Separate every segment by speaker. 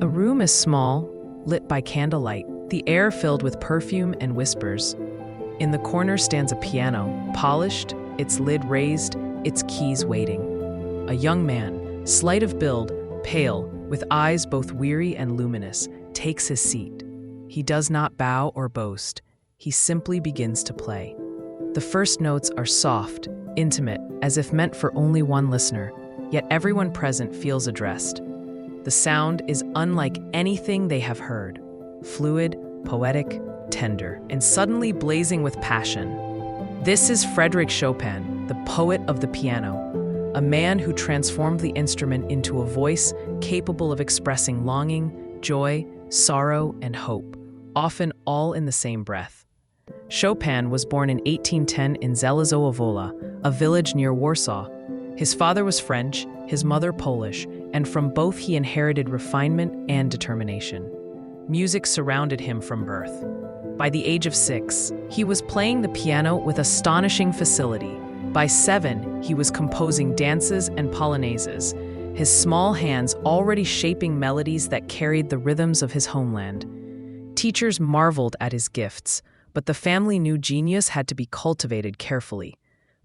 Speaker 1: The room is small, lit by candlelight, the air filled with perfume and whispers. In the corner stands a piano, polished, its lid raised, its keys waiting. A young man, slight of build, pale, with eyes both weary and luminous, takes his seat. He does not bow or boast. He simply begins to play. The first notes are soft, intimate, as if meant for only one listener, yet everyone present feels addressed. The sound is unlike anything they have heard, fluid, poetic, tender, and suddenly blazing with passion. This is Frédéric Chopin, the poet of the piano, a man who transformed the instrument into a voice capable of expressing longing, joy, sorrow, and hope, often all in the same breath. Chopin was born in 1810 in Zelezowa Wola, a village near Warsaw. His father was French, his mother Polish, and from both he inherited refinement and determination. Music surrounded him from birth. By the age of 6, he was playing the piano with astonishing facility. By 7, he was composing dances and polonaises, his small hands already shaping melodies that carried the rhythms of his homeland. Teachers marveled at his gifts, but the family knew genius had to be cultivated carefully.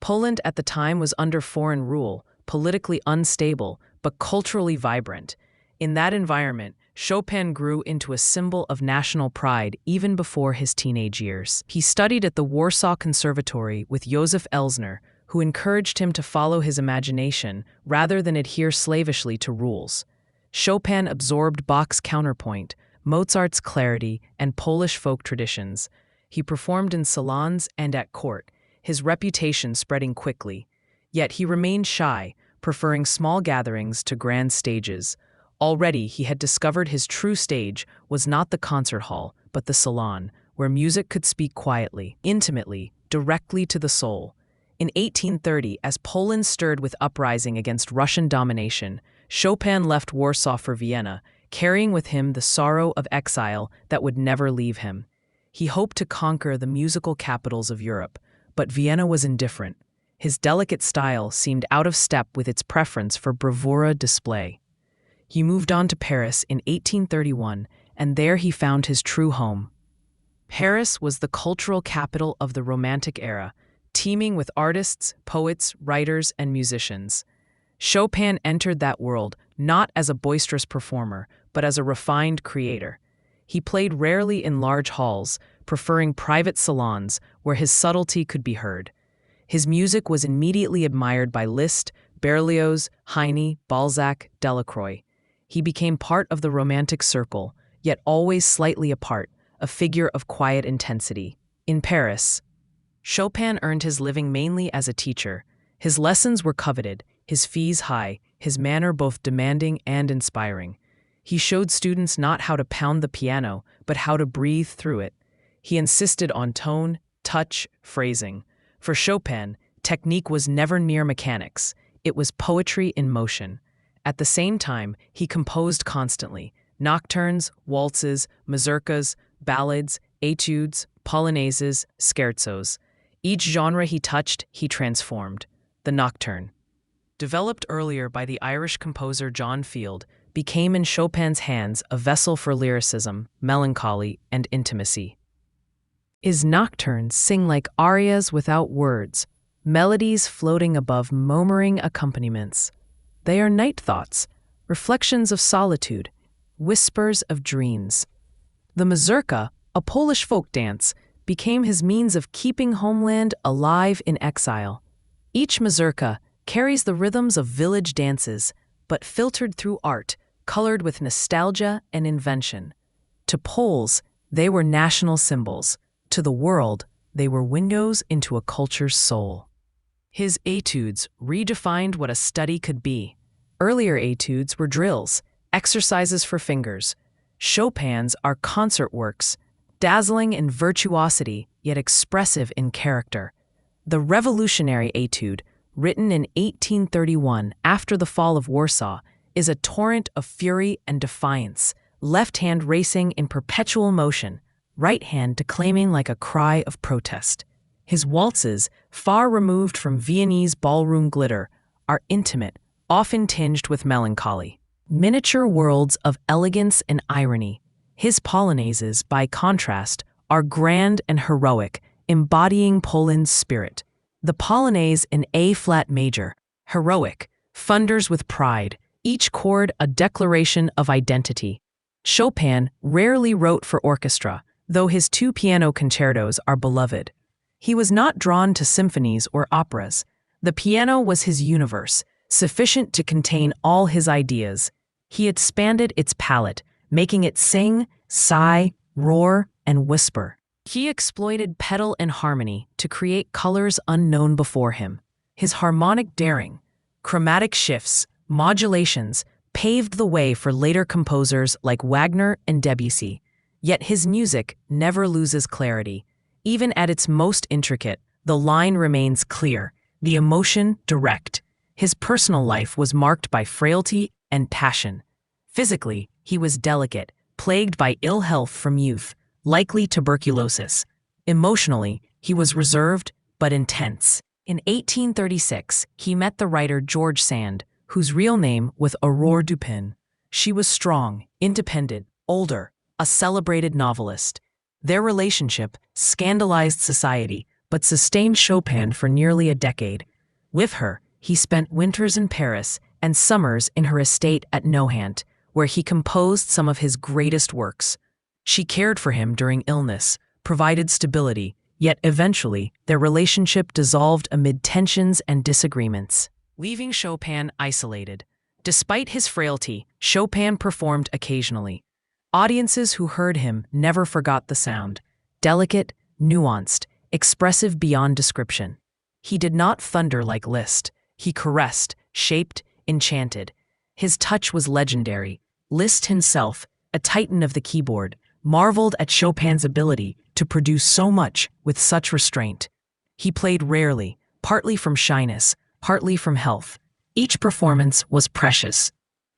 Speaker 1: Poland at the time was under foreign rule, politically unstable, but culturally vibrant. In that environment, Chopin grew into a symbol of national pride even before his teenage years. He studied at the Warsaw Conservatory with Józef Elsner, who encouraged him to follow his imagination rather than adhere slavishly to rules. Chopin absorbed Bach's counterpoint, Mozart's clarity, and Polish folk traditions. He performed in salons and at court, his reputation spreading quickly. Yet he remained shy, preferring small gatherings to grand stages. Already he had discovered his true stage was not the concert hall, but the salon, where music could speak quietly, intimately, directly to the soul. In 1830, as Poland stirred with uprising against Russian domination, Chopin left Warsaw for Vienna, carrying with him the sorrow of exile that would never leave him. He hoped to conquer the musical capitals of Europe, but Vienna was indifferent. His delicate style seemed out of step with its preference for bravura display. He moved on to Paris in 1831, and there he found his true home. Paris was the cultural capital of the Romantic era, teeming with artists, poets, writers, and musicians. Chopin entered that world not as a boisterous performer, but as a refined creator. He played rarely in large halls, preferring private salons where his subtlety could be heard. His music was immediately admired by Liszt, Berlioz, Heine, Balzac, Delacroix. He became part of the Romantic circle, yet always slightly apart, a figure of quiet intensity. In Paris, Chopin earned his living mainly as a teacher. His lessons were coveted, his fees high, his manner both demanding and inspiring. He showed students not how to pound the piano, but how to breathe through it. He insisted on tone, touch, phrasing. For Chopin, technique was never mere mechanics. It was poetry in motion. At the same time, he composed constantly: nocturnes, waltzes, mazurkas, ballads, études, polonaises, scherzos. Each genre he touched, he transformed. The nocturne, developed earlier by the Irish composer John Field, became in Chopin's hands a vessel for lyricism, melancholy, and intimacy. His nocturnes sing like arias without words, melodies floating above murmuring accompaniments. They are night thoughts, reflections of solitude, whispers of dreams. The mazurka, a Polish folk dance, became his means of keeping homeland alive in exile. Each mazurka carries the rhythms of village dances, but filtered through art, colored with nostalgia and invention. To Poles, they were national symbols. To the world, they were windows into a culture's soul. His études redefined what a study could be. Earlier études were drills, exercises for fingers. Chopin's are concert works, dazzling in virtuosity, yet expressive in character. The revolutionary étude, written in 1831 after the fall of Warsaw, is a torrent of fury and defiance, left hand racing in perpetual motion, right hand declaiming like a cry of protest. His waltzes, far removed from Viennese ballroom glitter, are intimate, often tinged with melancholy. miniature worlds of elegance and irony. His polonaises, by contrast, are grand and heroic, embodying Poland's spirit. The polonaise in A-flat major, heroic, thunders with pride, each chord a declaration of identity. Chopin rarely wrote for orchestra, though his two piano concertos are beloved. He was not drawn to symphonies or operas. The piano was his universe, sufficient to contain all his ideas. He expanded its palette, making it sing, sigh, roar, and whisper. He exploited pedal and harmony to create colors unknown before him. His harmonic daring, chromatic shifts, modulations, paved the way for later composers like Wagner and Debussy. Yet his music never loses clarity. Even at its most intricate, the line remains clear, the emotion direct. His personal life was marked by frailty and passion. Physically, he was delicate, plagued by ill health from youth, likely tuberculosis. Emotionally, he was reserved but intense. In 1836, he met the writer George Sand, whose real name was Aurore Dupin. She was strong, independent, older, a celebrated novelist. Their relationship scandalized society, but sustained Chopin for nearly a decade. With her, he spent winters in Paris and summers in her estate at Nohant, where he composed some of his greatest works. She cared for him during illness, provided stability, yet eventually their relationship dissolved amid tensions and disagreements, leaving Chopin isolated. Despite his frailty, Chopin performed occasionally. Audiences who heard him never forgot the sound, delicate, nuanced, expressive beyond description. He did not thunder like Liszt. He caressed, shaped, enchanted. His touch was legendary. Liszt himself, a titan of the keyboard, marveled at Chopin's ability to produce so much with such restraint. He played rarely, partly from shyness, partly from health. Each performance was precious,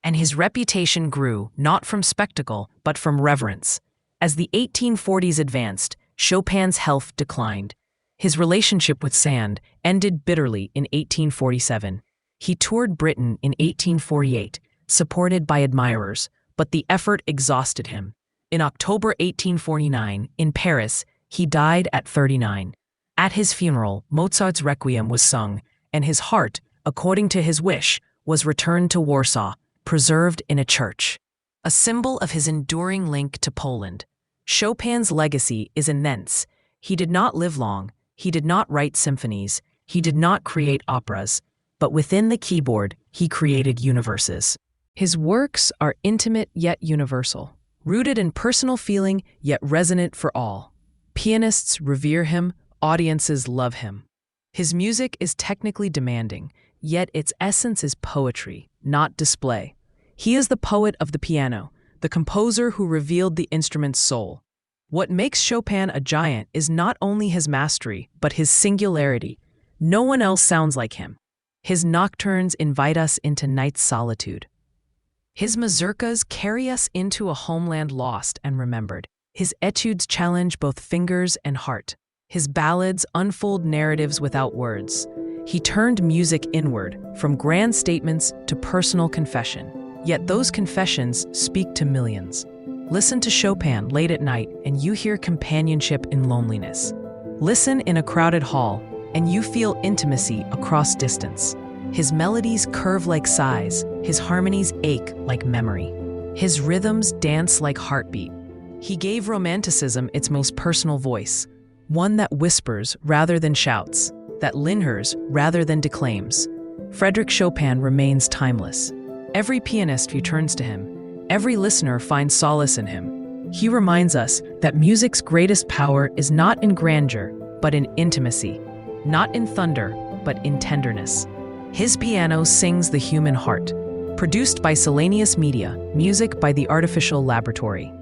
Speaker 1: and his reputation grew not from spectacle but from reverence. As the 1840s advanced, Chopin's health declined. His relationship with Sand ended bitterly in 1847. He toured Britain in 1848, supported by admirers, but the effort exhausted him. In October 1849, in Paris, he died at 39. At his funeral, Mozart's Requiem was sung, and his heart, according to his wish, was returned to Warsaw, preserved in a church. A symbol of his enduring link to Poland. Chopin's legacy is immense. He did not live long, he did not write symphonies, he did not create operas, but within the keyboard, he created universes. His works are intimate yet universal, rooted in personal feeling yet resonant for all. Pianists revere him, audiences love him. His music is technically demanding, yet its essence is poetry, not display. He is the poet of the piano, the composer who revealed the instrument's soul. What makes Chopin a giant is not only his mastery, but his singularity. No one else sounds like him. His nocturnes invite us into night's solitude. His mazurkas carry us into a homeland lost and remembered. His études challenge both fingers and heart. His ballads unfold narratives without words. He turned music inward, from grand statements to personal confession. Yet those confessions speak to millions. Listen to Chopin late at night and you hear companionship in loneliness. Listen in a crowded hall and you feel intimacy across distance. His melodies curve like sighs, his harmonies ache like memory. His rhythms dance like heartbeat. He gave romanticism its most personal voice, one that whispers rather than shouts, that lingers rather than declaims. Frédéric Chopin remains timeless. Every pianist returns to him. Every listener finds solace in him. He reminds us that music's greatest power is not in grandeur, but in intimacy. Not in thunder, but in tenderness. His piano sings the human heart. Produced by Selenius Media, music by The Artificial Laboratory.